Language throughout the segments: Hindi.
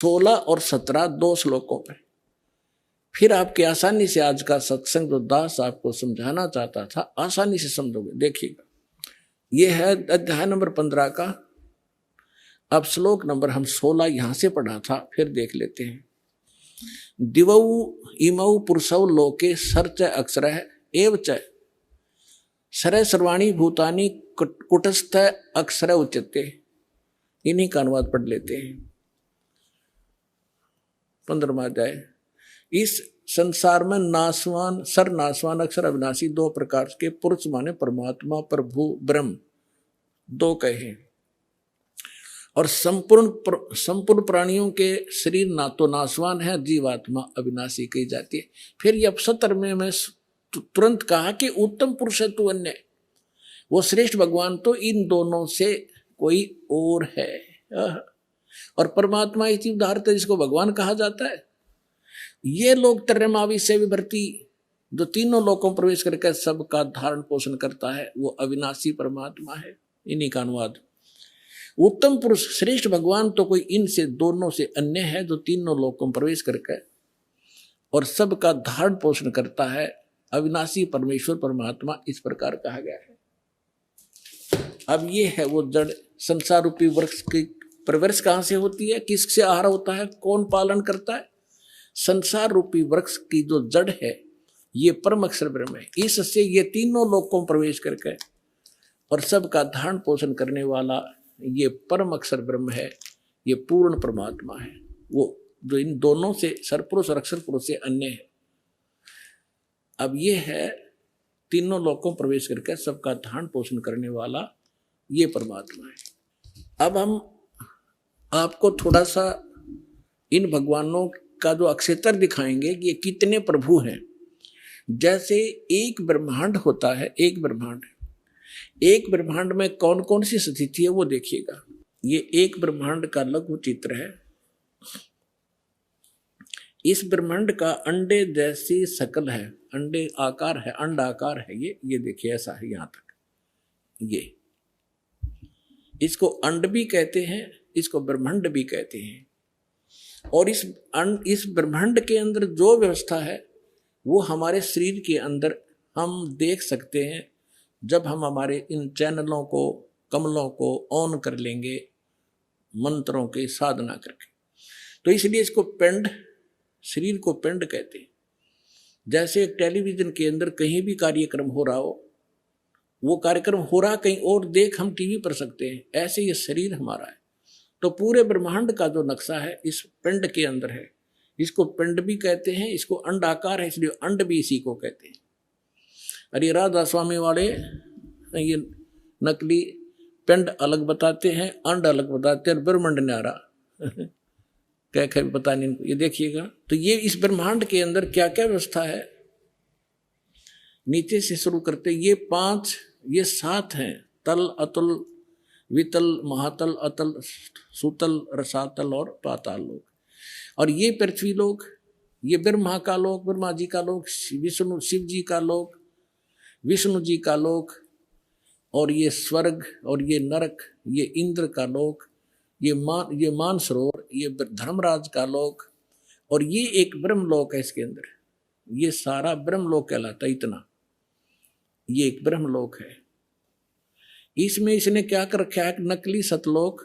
16 और 17 दो श्लोकों में। फिर आपके आसानी से आज का सत्संग जो दास आपको समझाना चाहता था आसानी से समझोगे। देखिएगा, ये है अध्याय नंबर 15 का। अब श्लोक नंबर हम 16 यहां से पढ़ा था, फिर देख लेते हैं। दिवौ इमौ पुरुषौ लोके सर्च अक्षरः एव च सर्व सर्वाणी भूतानि कुटस्थ अक्षर उच्यते। इन्हीं का अनुवाद पढ़ लेते हैं। 15वां अध्याय। इस संसार में नासवान सर्वनाशवान अक्षर अविनाशी दो प्रकार के पुरुष माने परमात्मा प्रभु ब्रह्म दो कहे। और संपूर्ण प्राणियों के शरीर ना तो नाशवान है, जीवात्मा अविनाशी कही जाती है। फिर ये 70 में मैं तुरंत कहा कि उत्तम पुरुष है तू अन्य, वो श्रेष्ठ भगवान तो इन दोनों से कोई और है। और परमात्मा इसी उदाहरण जिसको भगवान कहा जाता है। ये लोग त्रयमावी से विभर्ती जो तीनों लोकों प्रवेश करके सबका धारण पोषण करता है, वो अविनाशी परमात्मा है। इन्हीं का अनुवाद। उत्तम पुरुष श्रेष्ठ भगवान तो कोई इनसे दोनों से अन्य है जो तीनों लोकों प्रवेश करके और सबका धारण पोषण करता है, अविनाशी परमेश्वर परमात्मा इस प्रकार कहा गया है। अब ये है वो जड़ संसार रूपी वृक्ष की प्रवृत्ति कहां से होती है, किससे आहार होता है, कौन पालन करता है। संसार रूपी वृक्ष की जो जड़ है ये परम अक्षर ब्रह्म है। इससे ये तीनों लोकों प्रवेश करके और सबका धारण पोषण करने वाला ये परम अक्षर ब्रह्म है, ये पूर्ण परमात्मा है, वो जो इन दोनों से सरपुरुष और अक्षर पुरुष से अन्य है। अब ये है तीनों लोकों प्रवेश करके सबका धारण पोषण करने वाला ये परमात्मा है। अब हम आपको थोड़ा सा इन भगवानों का जो अक्षेत्र दिखाएंगे कि ये कितने प्रभु हैं। जैसे एक ब्रह्मांड होता है, एक ब्रह्मांड में कौन कौन सी स्थिति है वो देखिएगा। ये एक ब्रह्मांड का लघु चित्र है। इस ब्रह्मांड का अंडे जैसी शकल है, अंडे आकार है, अंड आकार है। ये देखिए ऐसा है यहां तक। ये इसको अंड भी कहते हैं, इसको ब्रह्मांड भी कहते हैं। और इस ब्रह्मांड के अंदर जो व्यवस्था है वो हमारे शरीर के अंदर हम देख सकते हैं जब हम हमारे इन चैनलों को कमलों को ऑन कर लेंगे मंत्रों की साधना करके। तो इसलिए इसको पिंड, शरीर को पिंड कहते हैं। जैसे टेलीविजन के अंदर कहीं भी कार्यक्रम हो रहा हो, वो कार्यक्रम हो रहा कहीं और देख हम टीवी पर सकते हैं, ऐसे ये शरीर हमारा है। तो पूरे ब्रह्मांड का जो नक्शा है इस पिंड के अंदर है। इसको पिंड भी कहते हैं, इसको अंड आकार है इसलिए अंड भी इसी को कहते हैं। अरे राधा स्वामी वाले ये नकली पिंड अलग बताते हैं, अंड अलग बताते हैं, ब्रह्मांड न्यारा क्या पता नहीं इनको। ये देखिएगा तो ये इस ब्रह्मांड के अंदर क्या क्या व्यवस्था है। नीचे से शुरू करते ये 7 हैं। तल, अतुल, वितल, महातल, अतल, सुतल, रसातल और पाताल लोक। और ये पृथ्वी लोक, ये ब्रह्मा का लोक, ब्रह्मा जी का लोक, विष्णु शिव जी का लोक, विष्णु जी का लोक, और ये स्वर्ग, और ये नरक, ये इंद्र का लोक, ये मानसरोवर, ये धर्मराज का लोक, और ये एक ब्रह्मलोक है इसके अंदर। ये सारा ब्रह्मलोक कहलाता है। इतना ये एक ब्रह्मलोक है। इसमें इसने क्या कर रखा है, नकली सतलोक,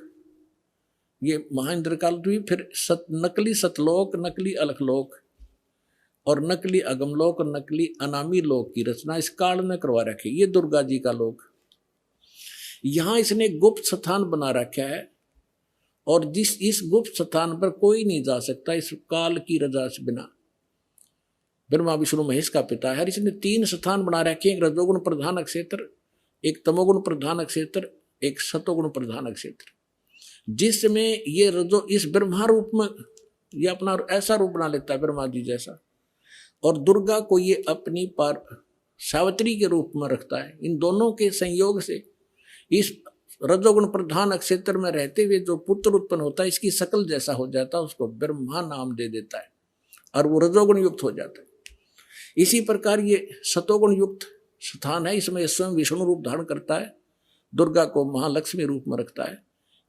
ये महाइंद्र काल द्वीप, फिर नकली सतलोक, नकली अलखलोक और नकली अगमलोक और नकली अनामी लोक की रचना इस काल में करवा रखी। ये दुर्गा जी का लोक। यहां इसने गुप्त स्थान बना रखा है और इस गुप्त स्थान पर कोई नहीं जा सकता इस काल की रजा से बिना। ब्रह्मा विष्णु महेश का पिता है। इसने 3 स्थान बना रखे, एक रजोगुण प्रधान क्षेत्र, एक तमोगुण प्रधान क्षेत्र, एक सतोगुण प्रधान क्षेत्र, जिसमें ये रजो इस ब्रह्मा रूप में ये अपना ऐसा रूप बना लेता है ब्रह्मा जी जैसा, और दुर्गा को ये अपनी पार सावित्री के रूप में रखता है। इन दोनों के संयोग से इस रजोगुण प्रधान क्षेत्र में रहते हुए जो पुत्र उत्पन्न होता है इसकी शकल जैसा हो जाता है, उसको ब्रह्मा नाम दे देता है और वो रजोगुण युक्त हो जाता है। इसी प्रकार ये सतोगुण युक्त स्थान है, इसमें स्वयं विष्णु रूप धारण करता है, दुर्गा को महालक्ष्मी रूप में रखता है।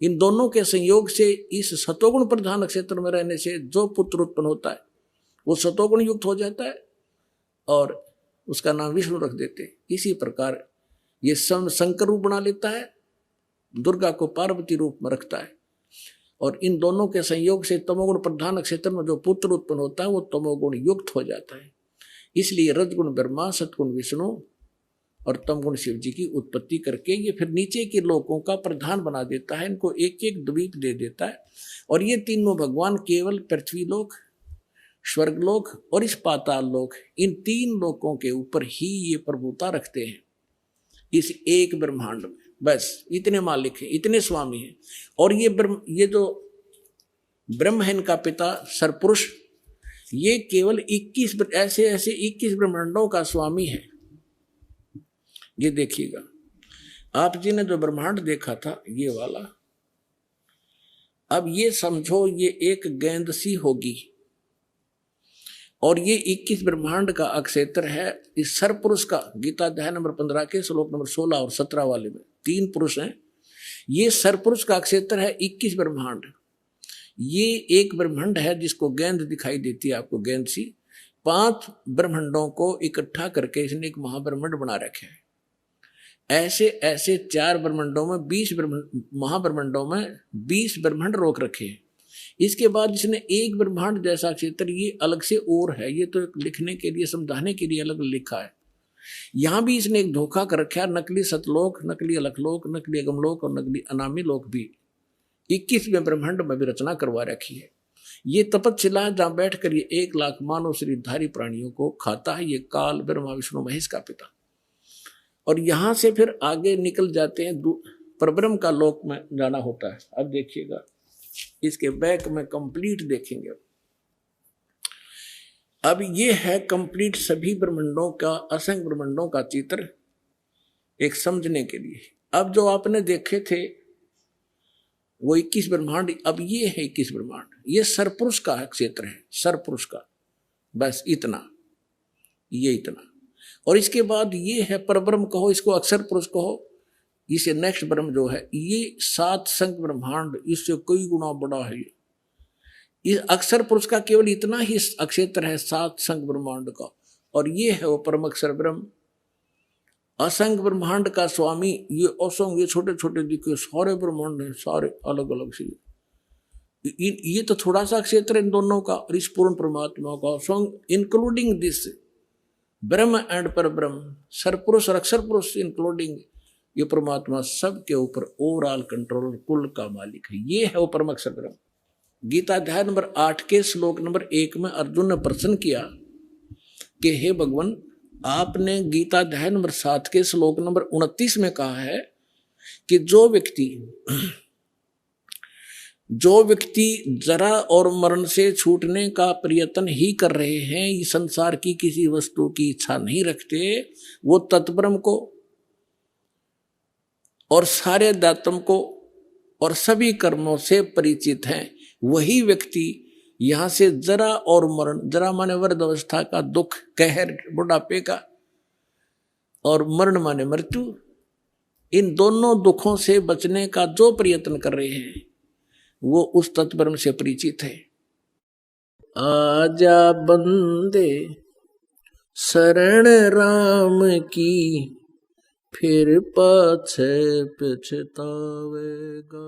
इन दोनों के संयोग से इस सतोगुण प्रधान क्षेत्र में रहने से जो पुत्र उत्पन्न होता है वो सतोगुण युक्त हो जाता है और उसका नाम विष्णु रख देते हैं। इसी प्रकार ये शंकर रूप बना लेता है, दुर्गा को पार्वती रूप में रखता है और इन दोनों के संयोग से तमोगुण प्रधान क्षेत्र में जो पुत्र उत्पन्न होता है वो तमोगुण युक्त हो जाता है। इसलिए रजगुण ब्रह्मा, सतगुण विष्णु और तमगुण शिव जी की उत्पत्ति करके ये फिर नीचे के लोकों का प्रधान बना देता है, इनको एक एक द्वीप दे देता है। और ये तीनों भगवान केवल पृथ्वी लोक, स्वर्गलोक और इस पाताल लोक, इन तीन लोकों के ऊपर ही ये प्रभुता रखते हैं इस एक ब्रह्मांड में। बस इतने मालिक हैं, इतने स्वामी हैं। और ये जो ब्रह्म है इनका पिता सरपुरुष, ये केवल 21 ऐसे 21 ब्रह्मांडों का स्वामी है। ये देखिएगा, आप जी ने जो ब्रह्मांड देखा था ये वाला, अब ये समझो ये एक गेंद सी होगी और ये 21 ब्रह्मांड का अक्षेत्र है इस सरपुरुष का। गीता अध्याय नंबर 15 के श्लोक नंबर 16 और 17 वाले में 3 पुरुष हैं। ये सरपुरुष का अक्षेत्र है 21 ब्रह्मांड। ये एक ब्रह्मांड है जिसको गेंद दिखाई देती है आपको, गेंद सी। 5 ब्रह्मांडों को इकट्ठा करके इसने एक महाब्रह्मांड बना रखे हैं। ऐसे ऐसे 4 ब्रह्मांडों में 20 महाब्रह्मांडों में 20 ब्रह्मांड रोक रखे हैं। इसके बाद इसने एक ब्रह्मांड जैसा क्षेत्र ये अलग से और है, ये तो लिखने के लिए समझाने के लिए अलग लिखा है। यहां भी इसने एक धोखा कर रखा है, नकली सतलोक, नकली अलखलोक, नकली अगमलोक और नकली अनामी लोक भी 21वें ब्रह्मांड में भी रचना करवा रखी है। ये तपस्शिला जहां बैठकर ये 1 लाख मानव शरीरधारी प्राणियों को खाता है। ये काल ब्रह्मा विष्णु महेश का पिता। और यहां से फिर आगे निकल जाते हैं, परब्रह्म का लोक में जाना होता है। अब देखिएगा इसके बैक में कंप्लीट देखेंगे। अब ये है कंप्लीट सभी ब्रह्मांडों का, असंख्य ब्रह्मांडों का चित्र एक समझने के लिए। अब जो आपने देखे थे वो 21 ब्रह्मांड, अब ये है 21 ब्रह्मांड। ये सरपुरुष का क्षेत्र है, सरपुरुष का, बस इतना, ये इतना। और इसके बाद ये है परब्रह्म कहो, इसको अक्षर पुरुष कहो। इसे नेक्स्ट ब्रह्म जो है ये 7 संख्य ब्रह्मांड, इससे कई गुना बड़ा है। ये अक्षर पुरुष का केवल इतना ही अक्षेत्र है 7 संख्य ब्रह्मांड का। और ये है वो परम अक्षर ब्रह्म, असंख्य ब्रह्मांड का स्वामी। ये असंख्य, ये छोटे छोटे दिखे सारे ब्रह्मांड है, सारे अलग अलग से। ये तो थोड़ा सा क्षेत्र इन दोनों का और इस पूर्ण परमात्मा का, इंक्लूडिंग दिस ब्रह्म एंड पर ब्रह्म, सरपुरुष और अक्षर पुरुष इंक्लूडिंग ये परमात्मा सबके ऊपर ओवरऑल कंट्रोल, कुल का मालिक है। ये है वो परम अक्षर ब्रह्म। गीता अध्याय नंबर 8 के श्लोक नंबर 1 में अर्जुन ने प्रश्न किया कि हे भगवान, आपने गीता अध्याय नंबर 7 के श्लोक नंबर 29 में कहा है कि जो व्यक्ति जरा और मरण से छूटने का प्रयत्न ही कर रहे हैं, इस संसार की किसी वस्तु की इच्छा नहीं रखते, वो तत्ब्रह्म को और सारे दातम को और सभी कर्मों से परिचित हैं, वही व्यक्ति यहां से जरा और मरण, जरा माने वृद्ध अवस्था का दुख, कहर बुढ़ापे का, और मरण माने मृत्यु, इन दोनों दुखों से बचने का जो प्रयत्न कर रहे हैं वो उस तत्ब्रह्म से परिचित है। आजा बंदे शरण राम की, फिर पाछे पछतावेगा।